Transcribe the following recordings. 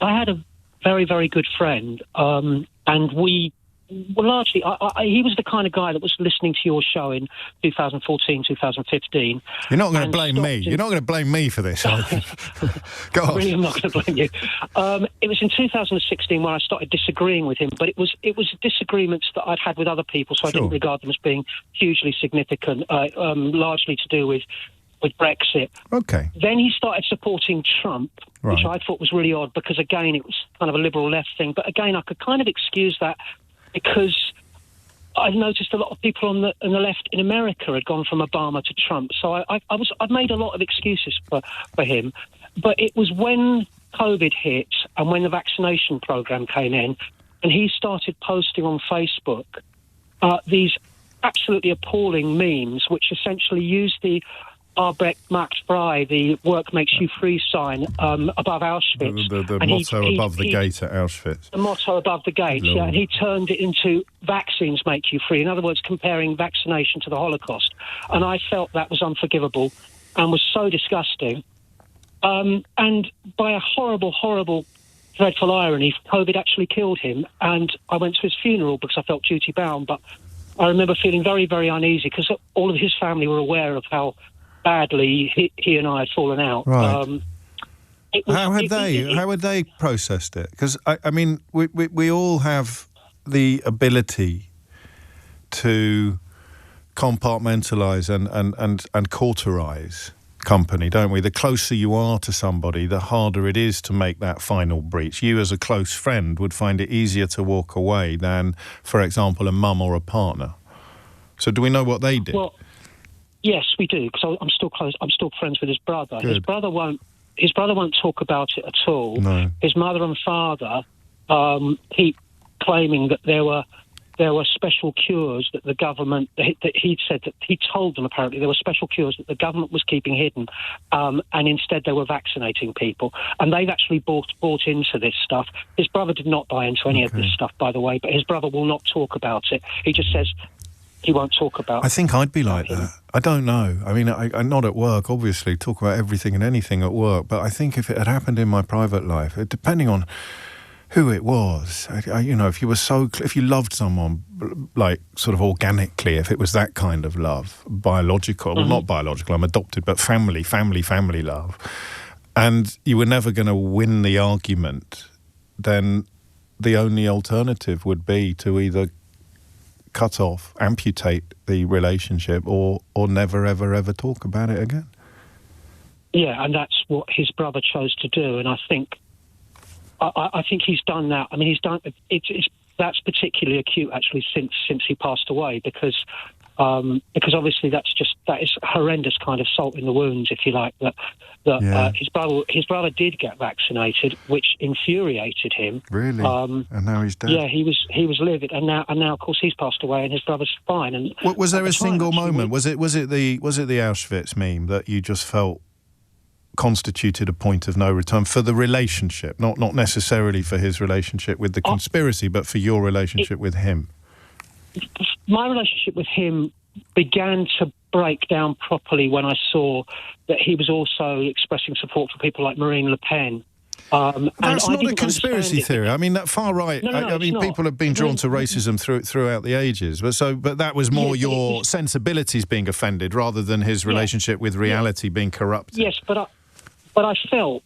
I had a very, very good friend, and we were largely... he was the kind of guy that was listening to your show in 2014, 2015. You're not going to blame me. You're not going to blame me for this, are you? Go on. Really, I'm not going to blame you. It was in 2016 when I started disagreeing with him, but it was disagreements that I'd had with other people, so I didn't regard them as being hugely significant, largely to do with Brexit. Okay. Then he started supporting Trump, Right. which I thought was really odd because, again, it was kind of a liberal left thing. But again, I could kind of excuse that because I've noticed a lot of people on the left in America had gone from Obama to Trump. So I've made a lot of excuses for him. But it was when COVID hit and when the vaccination program came in and he started posting on Facebook these absolutely appalling memes which essentially used the Arbeit macht frei, the work makes you free sign above Auschwitz. The motto above the gate at Auschwitz. The motto above the gate, yeah, and he turned it into vaccines make you free. In other words, comparing vaccination to the Holocaust. And I felt that was unforgivable and was so disgusting. And by a horrible, horrible, dreadful irony, COVID actually killed him. And I went to his funeral because I felt duty-bound. But I remember feeling very, very uneasy because all of his family were aware of how badly he and I had fallen out. Right. How had they processed it? Because I mean, we all have the ability to compartmentalise and cauterize company, don't we? The closer you are to somebody, the harder it is to make that final breach. You, as a close friend, would find it easier to walk away than, for example, a mum or a partner. So, do we know what they did? Well, yes, we do, because I'm still close. I'm still friends with his brother. Good. His brother won't talk about it at all. No. His mother and father keep claiming that there were special cures that the government, that he'd said that he told them apparently there were special cures that the government was keeping hidden, and instead they were vaccinating people. And they've actually bought into this stuff. His brother did not buy into any of this stuff, by the way, but his brother will not talk about it. He just says he won't talk about it. I think I'd be like that. I don't know. I mean, I'm not at work, obviously, talk about everything and anything at work, but I think if it had happened in my private life, depending on who it was, if you loved someone, like, sort of organically, if it was that kind of love, biological, well, not biological, I'm adopted, but family love, and you were never going to win the argument, then the only alternative would be to either cut off, amputate the relationship, or never, ever talk about it again. Yeah, and that's what his brother chose to do, and I think he's done that. I mean, he's done that's particularly acute actually since he passed away because obviously that is horrendous kind of salt in the wounds, if you like. That his brother did get vaccinated, which infuriated him. Really, and now he's dead. Yeah, he was livid, and now of course he's passed away, and his brother's fine. And was there a single moment? Was it the Auschwitz meme that you just felt constituted a point of no return for the relationship, not necessarily for his relationship with the conspiracy, but for your relationship with him? My relationship with him began to break down properly when I saw that he was also expressing support for people like Marine Le Pen. That's not a conspiracy theory. I mean, that far right. No, I mean, people have been drawn to racism throughout the ages, but that was more your sensibilities being offended rather than his relationship with reality being corrupted. Yes, but I felt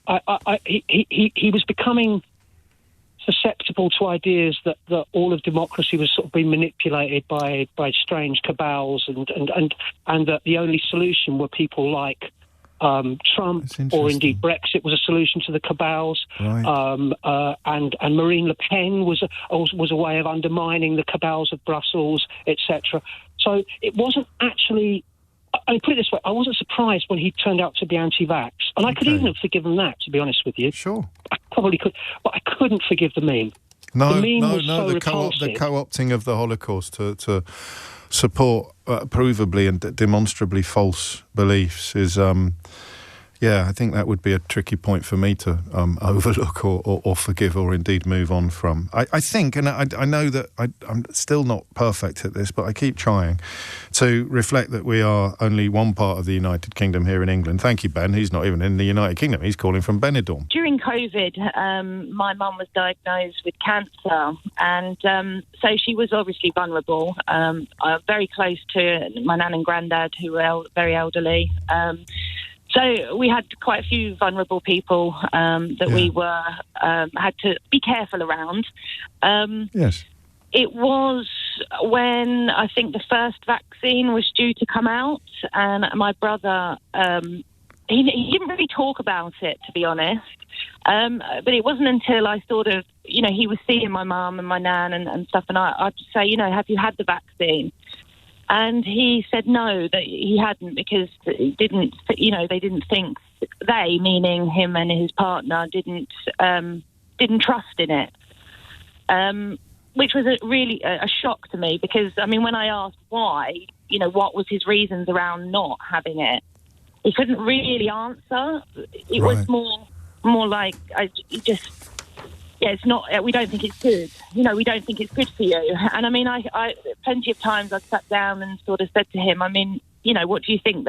he was becoming susceptible to ideas that all of democracy was sort of being manipulated by strange cabals, and that the only solution were people like Trump, or indeed Brexit was a solution to the cabals, right. And Marine Le Pen was a way of undermining the cabals of Brussels, etc. So it wasn't actually. I put it this way, I wasn't surprised when he turned out to be anti-vax. And I could even have forgiven that, to be honest with you. Sure. I probably could. But I couldn't forgive the meme. No, the co-opting of the Holocaust to support provably and demonstrably false beliefs is, Yeah, I think that would be a tricky point for me to overlook or forgive or indeed move on from. I think, and I know that I'm still not perfect at this, but I keep trying to reflect that we are only one part of the United Kingdom here in England. Thank you, Ben. He's not even in the United Kingdom. He's calling from Benidorm. During COVID, my mum was diagnosed with cancer, and so she was obviously vulnerable. Very close to my nan and granddad, who were very elderly. So we had quite a few vulnerable people that we were had to be careful around. Yes. It was when I think the first vaccine was due to come out, and my brother, he didn't really talk about it, to be honest. But it wasn't until I sort of, he was seeing my mum and my nan and stuff, and I'd say, have you had the vaccine? And he said no, that he hadn't, because they didn't think, they, meaning him and his partner, didn't trust in it. Which was really a shock to me, because, when I asked why, what was his reasons around not having it, he couldn't really answer. It was more like, it's not, we don't think it's good. We don't think it's good for you. And I plenty of times I've sat down and sort of said to him, what do you think?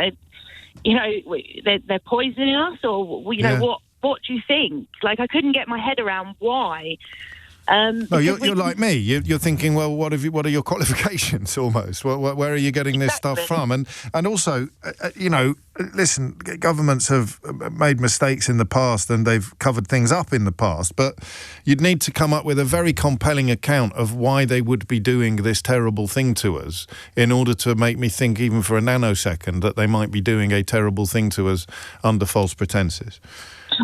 They're poisoning us, or, what do you think? Like, I couldn't get my head around why. No, you're like me. You're thinking, well, what are your qualifications? Almost. Where are you getting this stuff from? And also, listen, governments have made mistakes in the past, and they've covered things up in the past. But you'd need to come up with a very compelling account of why they would be doing this terrible thing to us, in order to make me think, even for a nanosecond, that they might be doing a terrible thing to us under false pretenses.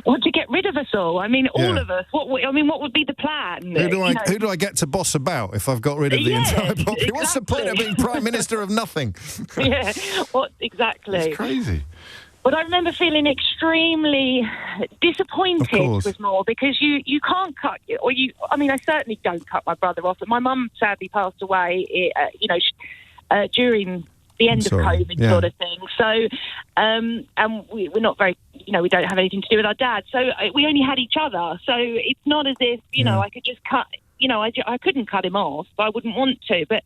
Or to get rid of us all. All of us. What would be the plan? Who do I get to boss about if I've got rid of the entire population? Exactly. What's the point of being Prime Minister of nothing? Yeah, exactly? It's crazy. But I remember feeling extremely disappointed with more, because you can't cut, I certainly don't cut my brother off. But my mum sadly passed away, during the end of COVID sort of thing. So, and we're not very, we don't have anything to do with our dad. So we only had each other. So it's not as if, I could just cut, I couldn't cut him off. I wouldn't want to. But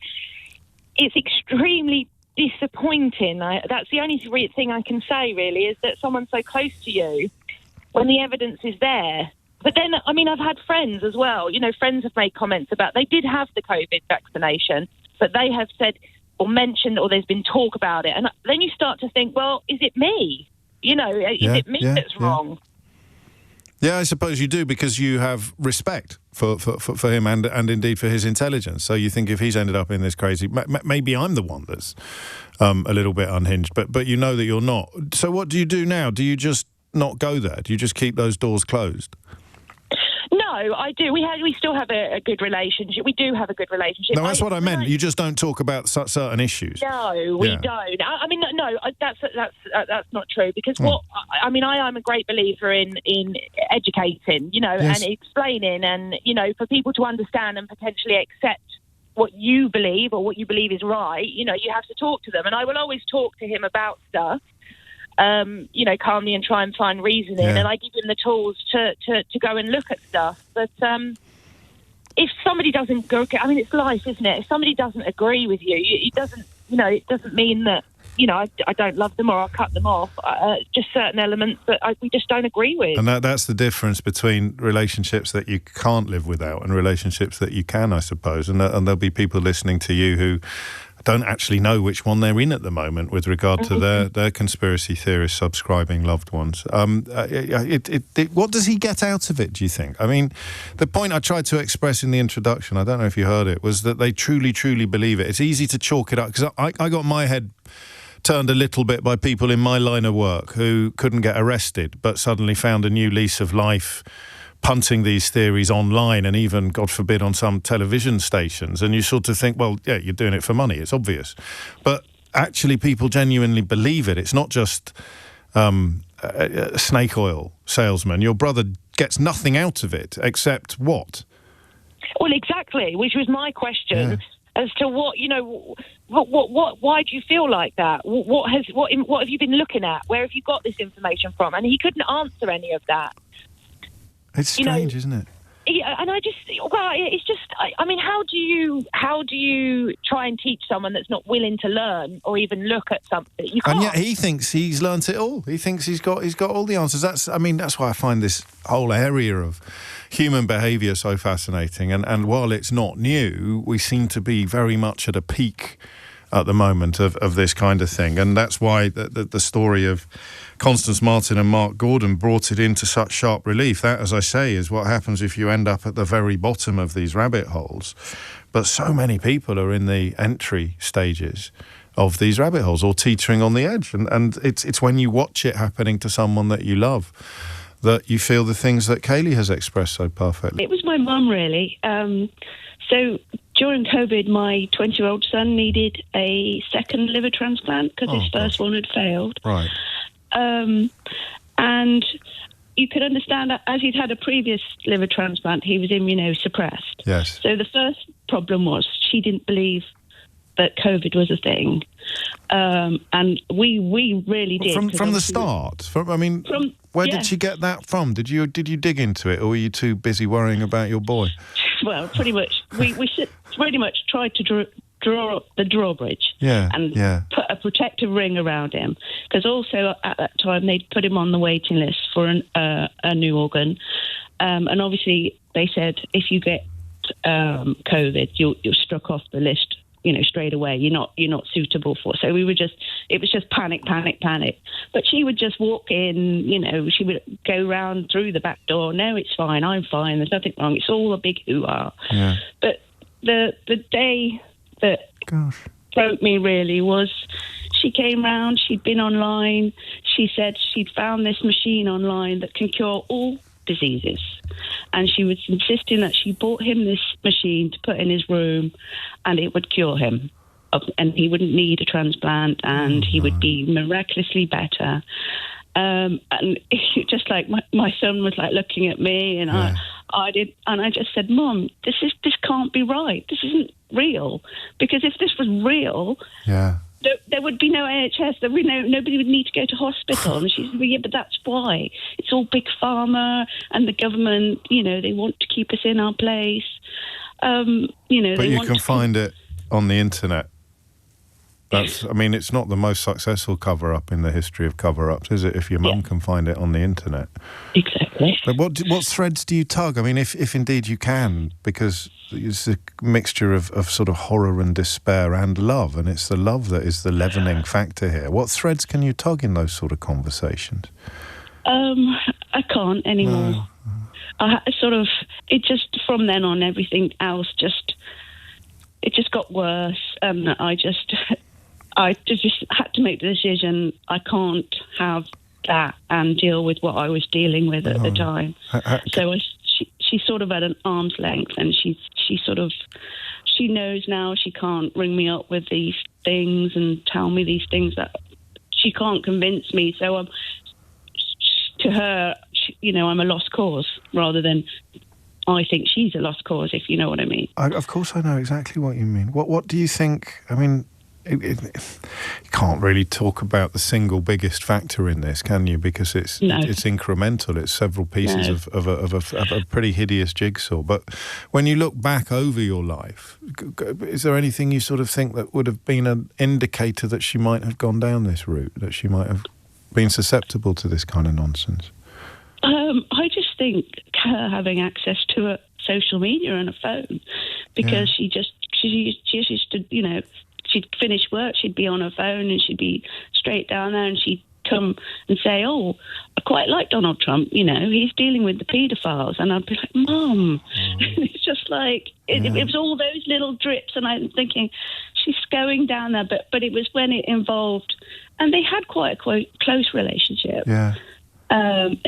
it's extremely disappointing. That's the only thing I can say, really, is that someone's so close to you when the evidence is there. But then, I've had friends as well. Friends have made comments about they did have the COVID vaccination, but they have said or mentioned, or there's been talk about it. And then you start to think, well, is it me? Is it me that's wrong? Yeah, I suppose you do, because you have respect for him and indeed for his intelligence. So you think, if he's ended up in this crazy, maybe I'm the one that's a little bit unhinged, but that you're not. So what do you do now? Do you just not go there? Do you just keep those doors closed? No, I do. We still have a good relationship. We do have a good relationship. No, that's what I meant. You just don't talk about certain issues. No, we don't. No, that's not true. Because I am a great believer in educating, and explaining, and for people to understand and potentially accept what you believe, or what you believe is right. You have to talk to them, and I will always talk to him about stuff. Calmly, and try and find reasoning, and I give him the tools to go and look at stuff. But if somebody doesn't go, it's life, isn't it? If somebody doesn't agree with you, it doesn't mean that I don't love them or I'll cut them off. Just certain elements that we just don't agree with. And that's the difference between relationships that you can't live without and relationships that you can, I suppose. And there'll be people listening to you who don't actually know which one they're in at the moment with regard to their conspiracy theorist subscribing loved ones. What does he get out of it, do you think? The point I tried to express in the introduction, I don't know if you heard it, was that they truly, truly believe it. It's easy to chalk it up, because I got my head turned a little bit by people in my line of work who couldn't get arrested but suddenly found a new lease of life punting these theories online, and even, God forbid, on some television stations. And you sort of think, well, yeah, you're doing it for money. It's obvious. But actually people genuinely believe it. It's not just a snake oil salesman. Your brother gets nothing out of it except what? Well, exactly, which was my question. as to what, why do you feel like that? What have you been looking at? Where have you got this information from? And he couldn't answer any of that. It's strange, isn't it? Yeah, and it's just. I mean, how do you try and teach someone that's not willing to learn or even look at something? You can't. And yet he thinks he's learnt it all. He thinks he's got all the answers. That's why I find this whole area of human behaviour so fascinating. And while it's not new, we seem to be very much at a peak at the moment of this kind of thing. And that's why the story of Constance Marten and Mark Gordon brought it into such sharp relief. That, as I say, is what happens if you end up at the very bottom of these rabbit holes. But so many people are in the entry stages of these rabbit holes or teetering on the edge. And it's when you watch it happening to someone that you love that you feel the things that Kaylee has expressed so perfectly. It was my mum, really. So during COVID, my 20-year-old son needed a second liver transplant because his first one had failed. Right. And you could understand that as he'd had a previous liver transplant, he was immunosuppressed. Yes. So the first problem was she didn't believe that COVID was a thing. And we really did. From the start? Where did she get that from? Did you dig into it, or were you too busy worrying about your boy? Well, pretty much. We pretty much tried to draw up the drawbridge and put a protective ring around him. Because also at that time they'd put him on the waiting list for a new organ. And obviously they said if you get COVID, you're struck off the list, straight away. You're not suitable for. So it was just panic. But she would just walk in, she would go round through the back door. No, it's fine. I'm fine. There's nothing wrong. It's all a big hoo-ha. Yeah. But the day that broke me really was she came round, she'd been online, she said she'd found this machine online that can cure all diseases, and she was insisting that she bought him this machine to put in his room and it would cure him and he wouldn't need a transplant and he would be miraculously better. And just like my son was like looking at me and I just said, Mum, this can't be right. This isn't real. Because if this was real, there would be no NHS. Nobody would need to go to hospital. And she said, well, yeah, but that's why. It's all big pharma and the government, they want to keep us in our place. But you can find it on the internet. It's not the most successful cover-up in the history of cover-ups, is it? If your mum can find it on the internet. Exactly. But what threads do you tug? I mean, if indeed you can, because it's a mixture of sort of horror and despair and love, and it's the love that is the leavening factor here. What threads can you tug in those sort of conversations? I can't anymore. No. It just, from then on, everything else it just got worse. I just had to make the decision. I can't have that and deal with what I was dealing with at the time. So she's sort of at an arm's length, and she knows now she can't ring me up with these things and tell me these things that she can't convince me. So to her, I'm a lost cause rather than I think she's a lost cause, if you know what I mean. Of course I know exactly what you mean. What do you think? I mean, you can't really talk about the single biggest factor in this, can you? Because it's incremental. It's several pieces of a pretty hideous jigsaw. But when you look back over your life, is there anything you sort of think that would have been an indicator that she might have gone down this route, that she might have been susceptible to this kind of nonsense? I just think her having access to a social media and a phone, because she used to, she'd finish work, she'd be on her phone and she'd be straight down there and she'd come and say, oh, I quite like Donald Trump, he's dealing with the paedophiles. And I'd be like, Mum, it's just like, it was all those little drips. And I'm thinking, she's going down there. But it was when it involved, and they had quite a close relationship. Yeah. And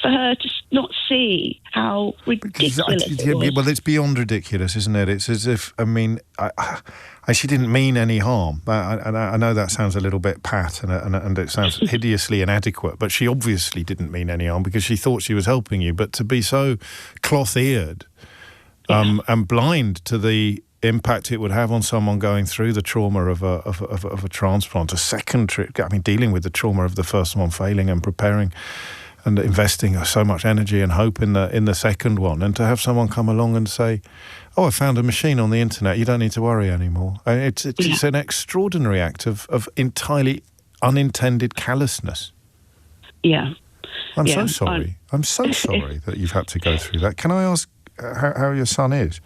for her to not see how ridiculous it was. Well, it's beyond ridiculous, isn't it? It's as if, she didn't mean any harm. I know that sounds a little bit pat and it sounds hideously inadequate, but she obviously didn't mean any harm because she thought she was helping you. But to be so cloth-eared and blind to the impact it would have on someone going through the trauma of a transplant, a second trip. I mean, dealing with the trauma of the first one failing and preparing and investing so much energy and hope in the second one, and to have someone come along and say, "Oh, I found a machine on the internet. You don't need to worry anymore." It's an extraordinary act of entirely unintended callousness. Yeah. I'm so sorry. I'm so sorry that you've had to go through that. Can I ask how your son is?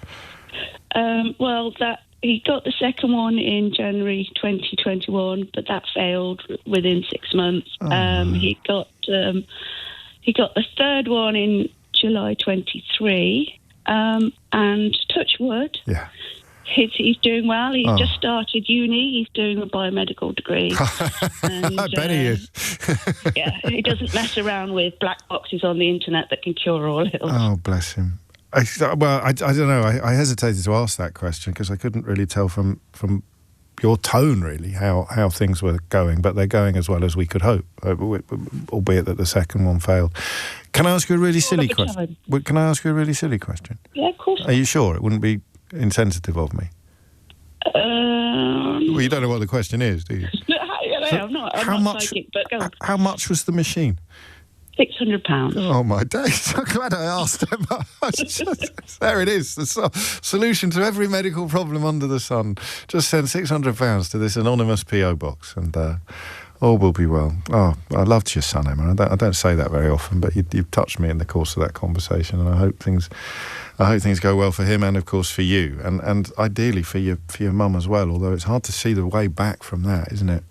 He got the second one in January 2021, but that failed within 6 months. He got the third one in July 23, and touch wood. Yeah. He's doing well. He's just started uni. He's doing a biomedical degree. And, I bet he is. Yeah, he doesn't mess around with black boxes on the internet that can cure all ills. Oh, bless him. I don't know. I hesitated to ask that question because I couldn't really tell from your tone, really, how things were going. But they're going as well as we could hope, albeit that the second one failed. Can I ask you a really silly question? Can I ask you a really silly question? Yeah, of course. Are you sure? It wouldn't be insensitive of me? Well, you don't know what the question is, do you? I'm not psychic, but go on. How much was the machine? £600. Oh, my days. I'm glad I asked him. There it is. The solution to every medical problem under the sun. Just send £600 to this anonymous P.O. box and all will be well. Oh, I loved your son, Emma. I don't say that very often, but you've touched me in the course of that conversation, and I hope things go well for him and, of course, for you, and ideally for your mum as well, although it's hard to see the way back from that, isn't it?